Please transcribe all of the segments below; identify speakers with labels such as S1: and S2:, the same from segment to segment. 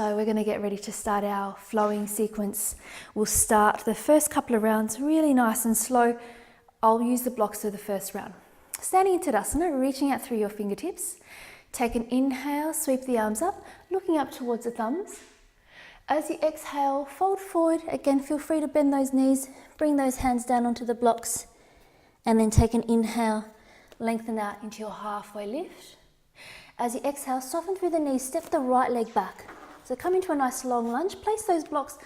S1: So we're going to get ready to start our flowing sequence. We'll start the first couple of rounds really nice and slow. I'll use the blocks for the first round. Standing in Tadasana, reaching out through your fingertips. Take an inhale, sweep the arms up, looking up towards the thumbs. As you exhale, fold forward. Again, feel free to bend those knees, bring those hands down onto the blocks, and then take an inhale, lengthen out into your halfway lift. As you exhale, soften through the knees, step the right leg back. So come into a nice long lunge, place those blocks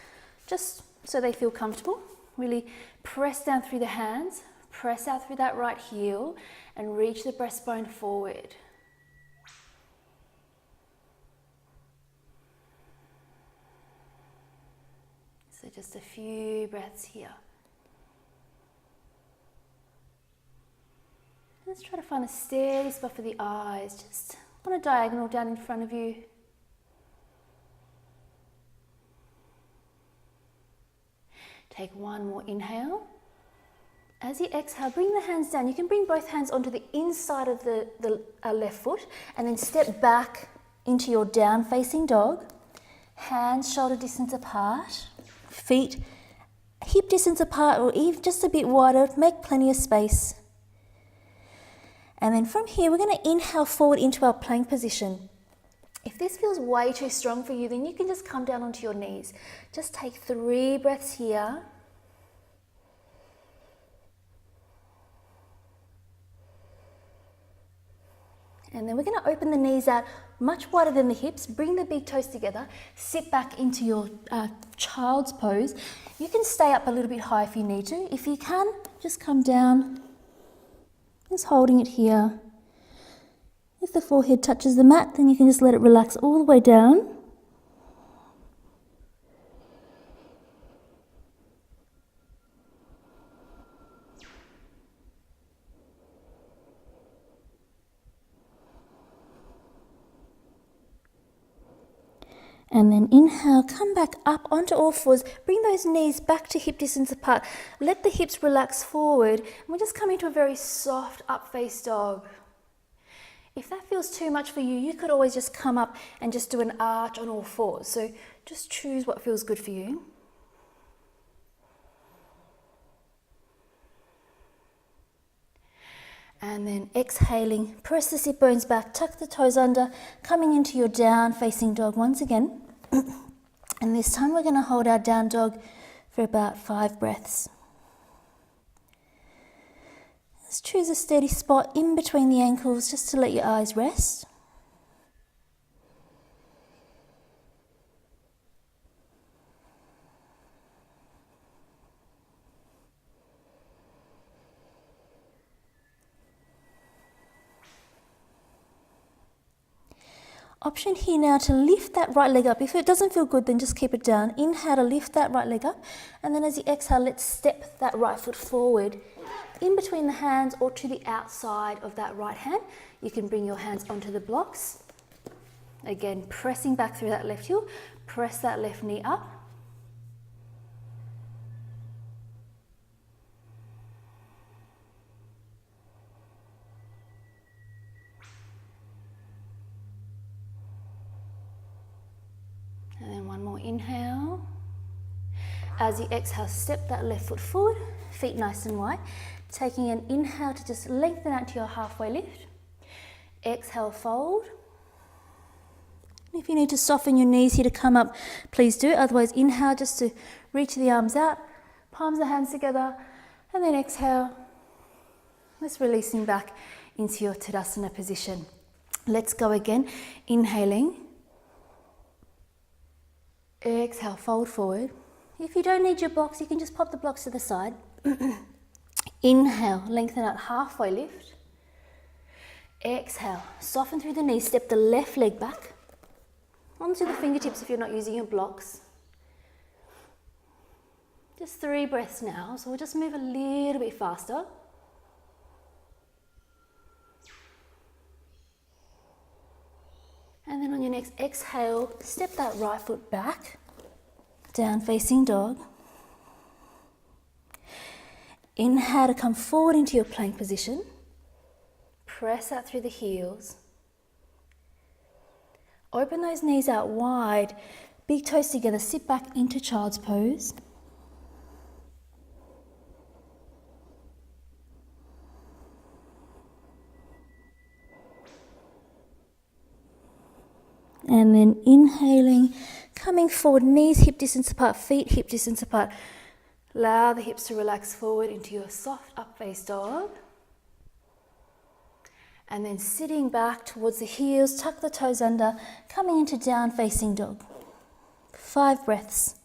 S1: just so they feel comfortable. Really press down through the hands, press out through that right heel and reach the breastbone forward. So just a few breaths here. Let's try to find a steady spot for the eyes, just on a diagonal down in front of you. Take one more inhale. As you exhale, bring the hands down. You can bring both hands onto the inside of the left foot and then step back into your down facing dog. Hands shoulder distance apart, feet hip distance apart or even just a bit wider. Make plenty of space. And then from here, we're going to inhale forward into our plank position. If this feels way too strong for you, then you can just come down onto your knees. Just take 3 breaths here. And then we're going to open the knees out much wider than the hips. Bring the big toes together. Sit back into your child's pose. You can stay up a little bit high if you need to. If you can, just come down. Just holding it here. If the forehead touches the mat, then you can just let it relax all the way down. And then inhale, come back up onto all fours. Bring those knees back to hip distance apart. Let the hips relax forward. And we'll just come into a very soft up face dog. If that feels too much for you, you could always just come up and just do an arch on all fours. So just choose what feels good for you. And then exhaling, press the sit bones back, tuck the toes under, coming into your down facing dog once again. And this time we're going to hold our down dog for about 5 breaths. Let's choose a steady spot in between the ankles just to let your eyes rest. Option here now to lift that right leg up. If it doesn't feel good, then just keep it down. Inhale to lift that right leg up. And then as you exhale, let's step that right foot forward in between the hands or to the outside of that right hand. You can bring your hands onto the blocks. Again, pressing back through that left heel. Press that left knee up. And then one more inhale. As you exhale, step that left foot forward, feet nice and wide. Taking an inhale to just lengthen out to your halfway lift. Exhale, fold. If you need to soften your knees here to come up, please do. Otherwise, inhale just to reach the arms out, palms the hands together, and then exhale. Let's releasing back into your Tadasana position. Let's go again. Inhaling. Exhale, fold forward. If you don't need your blocks, you can just pop the blocks to the side. Inhale, lengthen out, halfway lift. Exhale, soften through the knees, step the left leg back. Onto the fingertips if you're not using your blocks. Just 3 breaths now, so we'll just move a little bit faster. And then on your next exhale, step that right foot back, down facing dog. Inhale to come forward into your plank position. Press out through the heels. Open those knees out wide, big toes together, sit back into child's pose. And then inhaling, coming forward, knees hip distance apart, feet hip distance apart. Allow the hips to relax forward into your soft up face dog. And then sitting back towards the heels, tuck the toes under, coming into down facing dog. 5 breaths.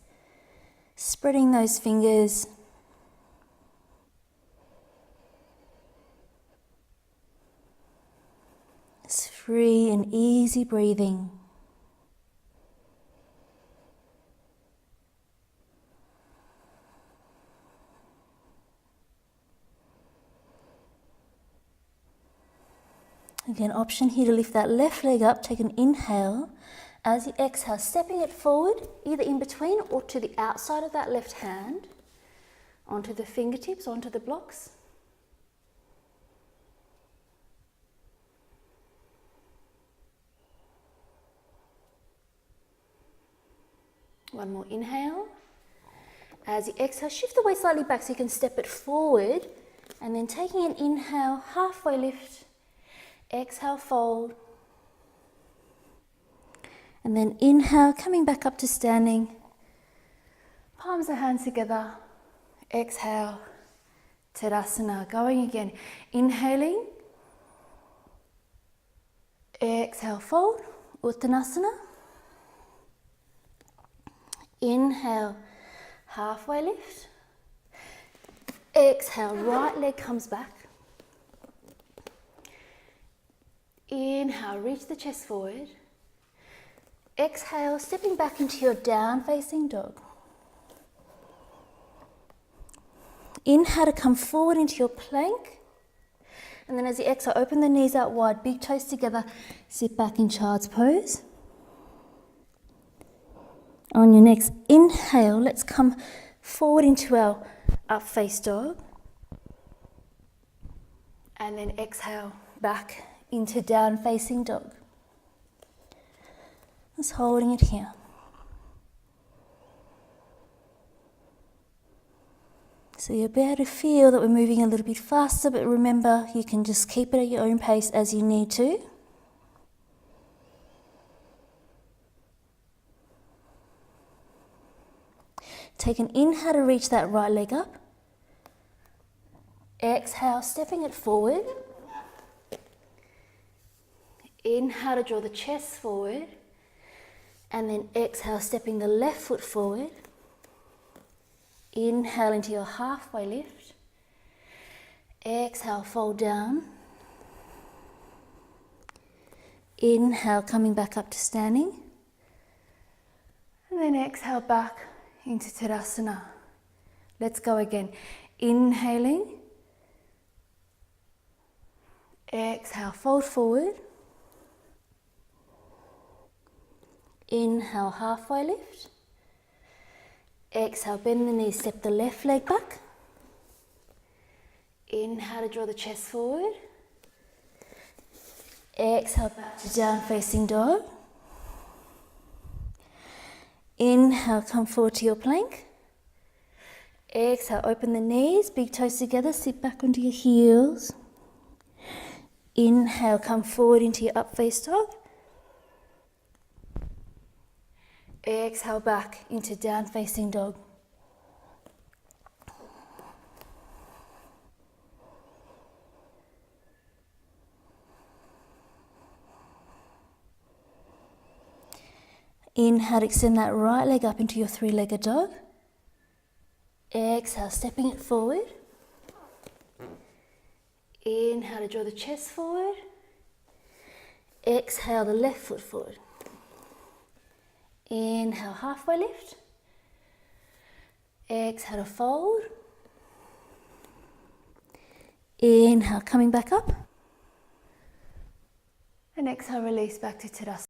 S1: Spreading those fingers. It's free and easy breathing. Again, option here to lift that left leg up, take an inhale. As you exhale, stepping it forward, either in between or to the outside of that left hand, onto the fingertips, onto the blocks. One more inhale. As you exhale, shift the weight slightly back so you can step it forward, and then taking an inhale, halfway lift. Exhale, fold. And then inhale, coming back up to standing. Palms of hands together. Exhale, Tadasana. Going again. Inhaling. Exhale, fold. Uttanasana. Inhale, halfway lift. Exhale, right leg comes back. Inhale, reach the chest forward. Exhale, stepping back into your down facing dog. Inhale to come forward into your plank. And then as you exhale, open the knees out wide, big toes together, sit back in child's pose. On your next inhale, let's come forward into our up face dog. And then exhale, back into down facing dog. Just holding it here. So you'll be able to feel that we're moving a little bit faster, but remember, you can just keep it at your own pace as you need to. Take an inhale to reach that right leg up. Exhale, stepping it forward. Inhale to draw the chest forward, and then exhale, stepping the left foot forward. Inhale into your halfway lift. Exhale, fold down. Inhale, coming back up to standing. And then exhale back into Tadasana. Let's go again. Inhaling. Exhale, fold forward. Inhale, halfway lift. Exhale, bend the knees, step the left leg back. Inhale to draw the chest forward. Exhale, back to down facing dog. Inhale, come forward to your plank. Exhale, open the knees, big toes together, sit back onto your heels. Inhale, come forward into your up face dog. Exhale back into down facing dog. Inhale, extend that right leg up into your three-legged dog. Exhale, stepping it forward. Inhale to draw the chest forward. Exhale the left foot forward. Inhale, halfway lift. Exhale to fold. Inhale, coming back up. And exhale, release back to Tadasana.